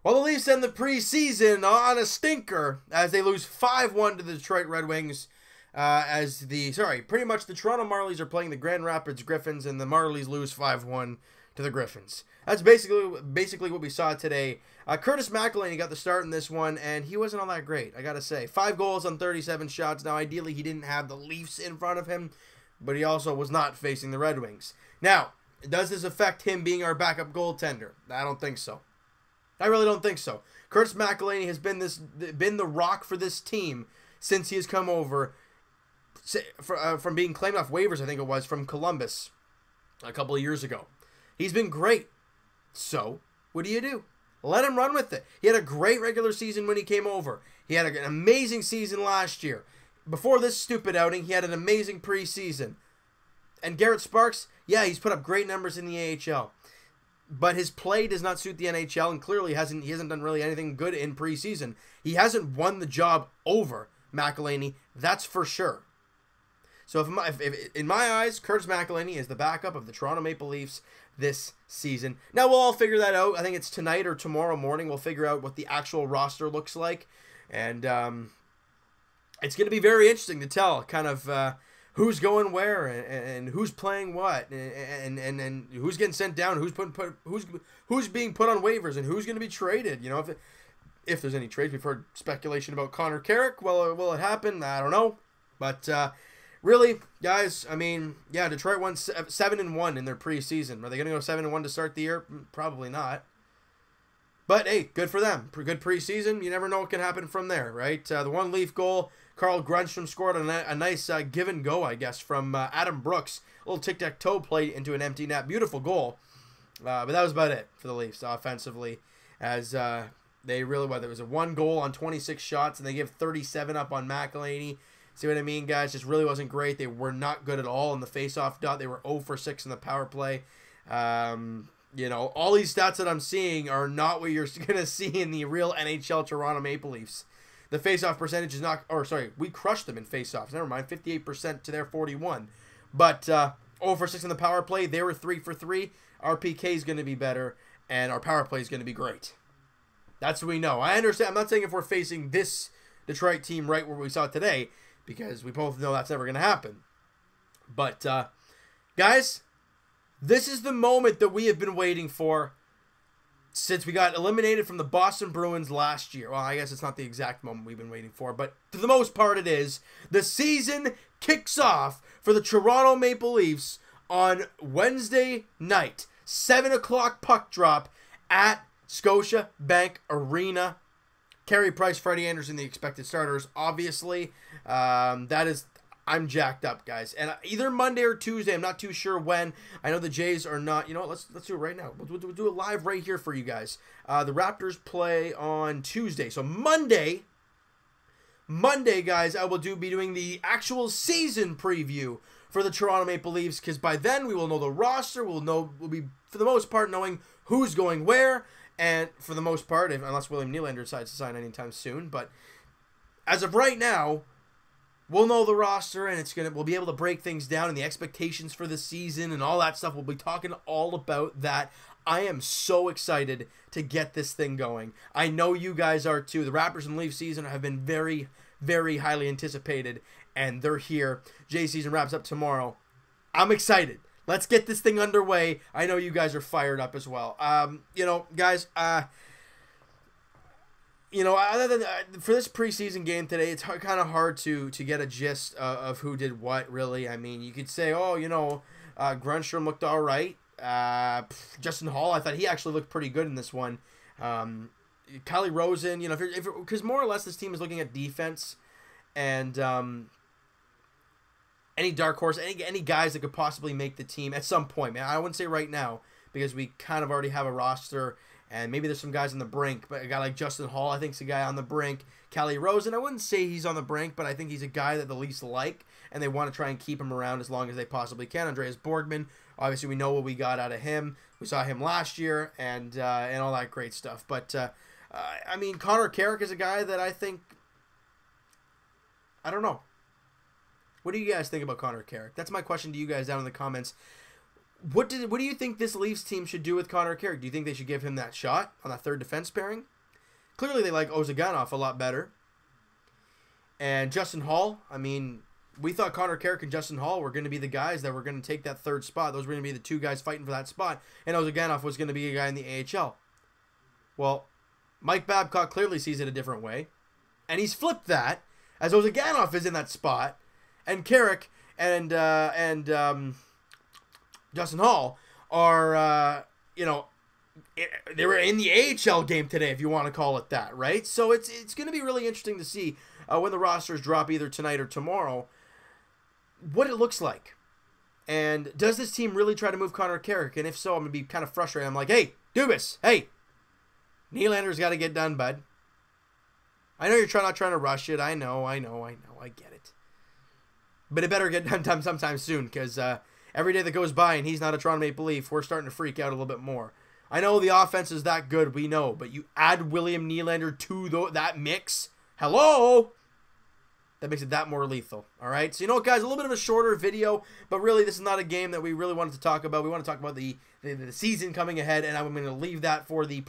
Well, the Leafs end the preseason on a stinker as they lose 5-1 to the Detroit Red Wings. Pretty much the Toronto Marlies are playing the Grand Rapids Griffins, and the Marlies lose 5-1 to the Griffins. That's basically what we saw today. Curtis McElhinney got the start in this one, and he wasn't all that great, I gotta say. 5 goals on 37 shots. Now, ideally, he didn't have the Leafs in front of him, but he also was not facing the Red Wings. Now, does this affect him being our backup goaltender? I don't think so. I really don't think so. Curtis McElhinney has been the rock for this team since he has come over from being claimed off waivers, I think it was, from Columbus a couple of years ago. He's been great. So, what do? Let him run with it. He had a great regular season when he came over. He had an amazing season last year. Before this stupid outing, he had an amazing preseason. And Garrett Sparks, yeah, he's put up great numbers in the AHL. But his play does not suit the NHL, and clearly he hasn't done really anything good in preseason. He hasn't won the job over McElhinney, that's for sure. So if in my eyes, Curtis McElhinney is the backup of the Toronto Maple Leafs this season. Now, we'll all figure that out. I think it's tonight or tomorrow morning we'll figure out what the actual roster looks like. And it's going to be very interesting to tell kind of who's going where and who's playing what and who's getting sent down, who's being put on waivers, and who's going to be traded. You know, if there's any trades. We've heard speculation about Connor Carrick. Well, will it happen? I don't know. But really, guys, I mean, yeah, Detroit won 7-1 in their preseason. Are they going to go 7-1 to start the year? Probably not. But hey, good for them. Good preseason. You never know what can happen from there, right? The one Leaf goal, Carl Grundstrom scored a nice give and go, I guess, from Adam Brooks. A little tic-tac-toe play into an empty net. Beautiful goal. But that was about it for the Leafs offensively, as they really, whether it was a 1 goal on 26 shots, and they give 37 up on McElhinney. See what I mean, guys? Just really wasn't great. They were not good at all in the face-off dot. They were 0 for 6 in the power play. You know, all these stats that I'm seeing are not what you're going to see in the real NHL Toronto Maple Leafs. The face-off percentage is not, or sorry, we crushed them in face-offs. Never mind, 58% to their 41. But 0 for 6 in the power play. They were 3 for 3. Our PK is going to be better, and our power play is going to be great. That's what we know. I understand. I'm not saying if we're facing this Detroit team right where we saw it today, because we both know that's never going to happen. But, guys, this is the moment that we have been waiting for since we got eliminated from the Boston Bruins last year. Well, I guess it's not the exact moment we've been waiting for, but for the most part it is. The season kicks off for the Toronto Maple Leafs on Wednesday night. 7 o'clock puck drop at Scotiabank Arena. Carey Price, Freddie Anderson, the expected starters, obviously. I'm jacked up, guys. And either Monday or Tuesday, I'm not too sure when. I know the Jays are not. You know what? Let's do it right now. We'll do it live right here for you guys. The Raptors play on Tuesday. So Monday, guys, I will be doing the actual season preview for the Toronto Maple Leafs, because by then we will know the roster. We'll be, for the most part, knowing who's going where. And for the most part, unless William Nylander decides to sign anytime soon. But as of right now, we'll know the roster, and we'll be able to break things down and the expectations for the season and all that stuff. We'll be talking all about that. I am so excited to get this thing going. I know you guys are too. The Raptors and Leafs season have been very, very highly anticipated, and they're here. Jay season wraps up tomorrow. I'm excited. Let's get this thing underway. I know you guys are fired up as well. You know, guys, you know, other than for this preseason game today, it's kind of hard to get a gist of who did what, really. I mean, you could say, oh, you know, Grundstrom looked all right. Justin Hall, I thought he actually looked pretty good in this one. Kylie Rosen, you know, because more or less this team is looking at defense and any dark horse, any guys that could possibly make the team at some point. Man, I wouldn't say right now because we kind of already have a roster. And maybe there's some guys on the brink, but a guy like Justin Hall, I think, is a guy on the brink. Callie Rosen, I wouldn't say he's on the brink, but I think he's a guy that the Leafs like, and they want to try and keep him around as long as they possibly can. Andreas Borgman, obviously we know what we got out of him. We saw him last year, and all that great stuff. But, I mean, Connor Carrick is a guy that I think, I don't know. What do you guys think about Connor Carrick? That's my question to you guys down in the comments. What do you think this Leafs team should do with Connor Carrick? Do you think they should give him that shot on that third defense pairing? Clearly, they like Ozhiganov a lot better. And Justin Hall, I mean, we thought Connor Carrick and Justin Hall were going to be the guys that were going to take that third spot. Those were going to be the two guys fighting for that spot. And Ozhiganov was going to be a guy in the AHL. Well, Mike Babcock clearly sees it a different way. And he's flipped that, as Ozhiganov is in that spot. And Carrick and Justin Hall are, they were in the AHL game today, if you want to call it that, right? So it's going to be really interesting to see when the rosters drop either tonight or tomorrow what it looks like. And does this team really try to move Connor Carrick? And if so, I'm going to be kind of frustrated. I'm like, hey, Dubas, hey, Nylander's got to get done, bud. I know you're not trying to rush it. I know. I get it. But it better get done sometime soon, because every day that goes by and he's not a Toronto Maple Leaf, we're starting to freak out a little bit more. I know the offense is that good, we know, but you add William Nylander to that mix, hello? That makes it that more lethal, all right? So, you know what, guys, a little bit of a shorter video, but really this is not a game that we really wanted to talk about. We want to talk about the season coming ahead, and I'm going to leave that for the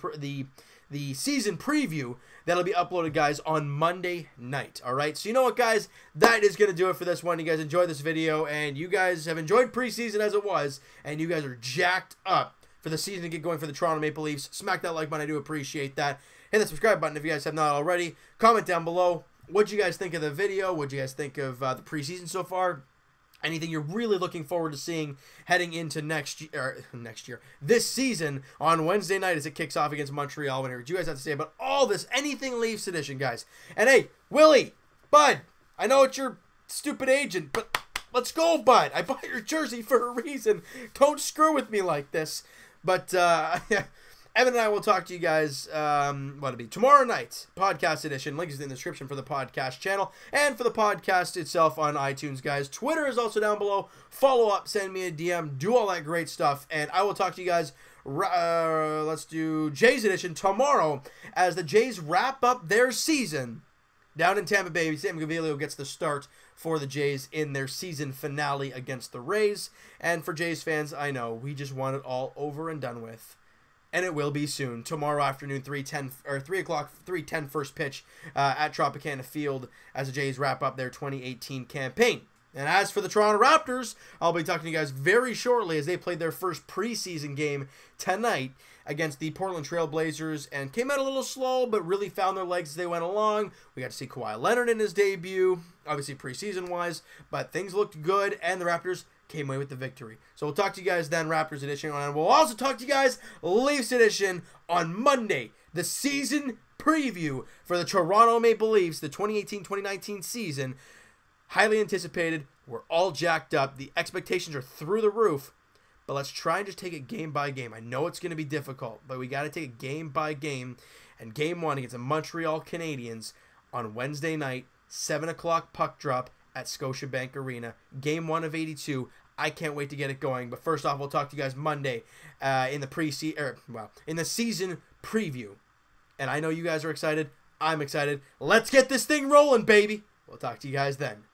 season preview that'll be uploaded, guys, on Monday night, all right? So, you know what, guys? That is going to do it for this one. You guys enjoyed this video, and you guys have enjoyed preseason as it was, and you guys are jacked up for the season to get going for the Toronto Maple Leafs. Smack that like button. I do appreciate that. Hit the subscribe button if you guys have not already. Comment down below. What you guys think of the video? What you guys think of the preseason so far? Anything you're really looking forward to seeing heading into this season on Wednesday night as it kicks off against Montreal. What you guys have to say about all this, anything Leafs edition, guys. And hey, Willie, bud, I know it's your stupid agent, but let's go, bud. I bought your jersey for a reason. Don't screw with me like this. But Evan and I will talk to you guys, what'll be tomorrow night, podcast edition. Link is in the description for the podcast channel and for the podcast itself on iTunes, guys. Twitter is also down below. Follow up, send me a DM, do all that great stuff. And I will talk to you guys, let's do Jays edition tomorrow as the Jays wrap up their season down in Tampa Bay. Sam Gavilio gets the start for the Jays in their season finale against the Rays. And for Jays fans, I know, we just want it all over and done with. And it will be soon. Tomorrow afternoon, 3:10 first pitch at Tropicana Field as the Jays wrap up their 2018 campaign. And as for the Toronto Raptors, I'll be talking to you guys very shortly as they played their first preseason game tonight against the Portland Trail Blazers and came out a little slow, but really found their legs as they went along. We got to see Kawhi Leonard in his debut, obviously preseason-wise, but things looked good, and the Raptors came away with the victory. So we'll talk to you guys then, Raptors edition, and we'll also talk to you guys, Leafs edition, on Monday, the season preview for the Toronto Maple Leafs, the 2018-2019 season. Highly anticipated. We're all jacked up. The expectations are through the roof. But let's try and just take it game by game. I know it's going to be difficult, but we got to take it game by game. And game one against the Montreal Canadiens on Wednesday night, 7 o'clock puck drop at Scotiabank Arena. Game 1 of 82. I can't wait to get it going. But first off, we'll talk to you guys Monday in the season preview. And I know you guys are excited. I'm excited. Let's get this thing rolling, baby. We'll talk to you guys then.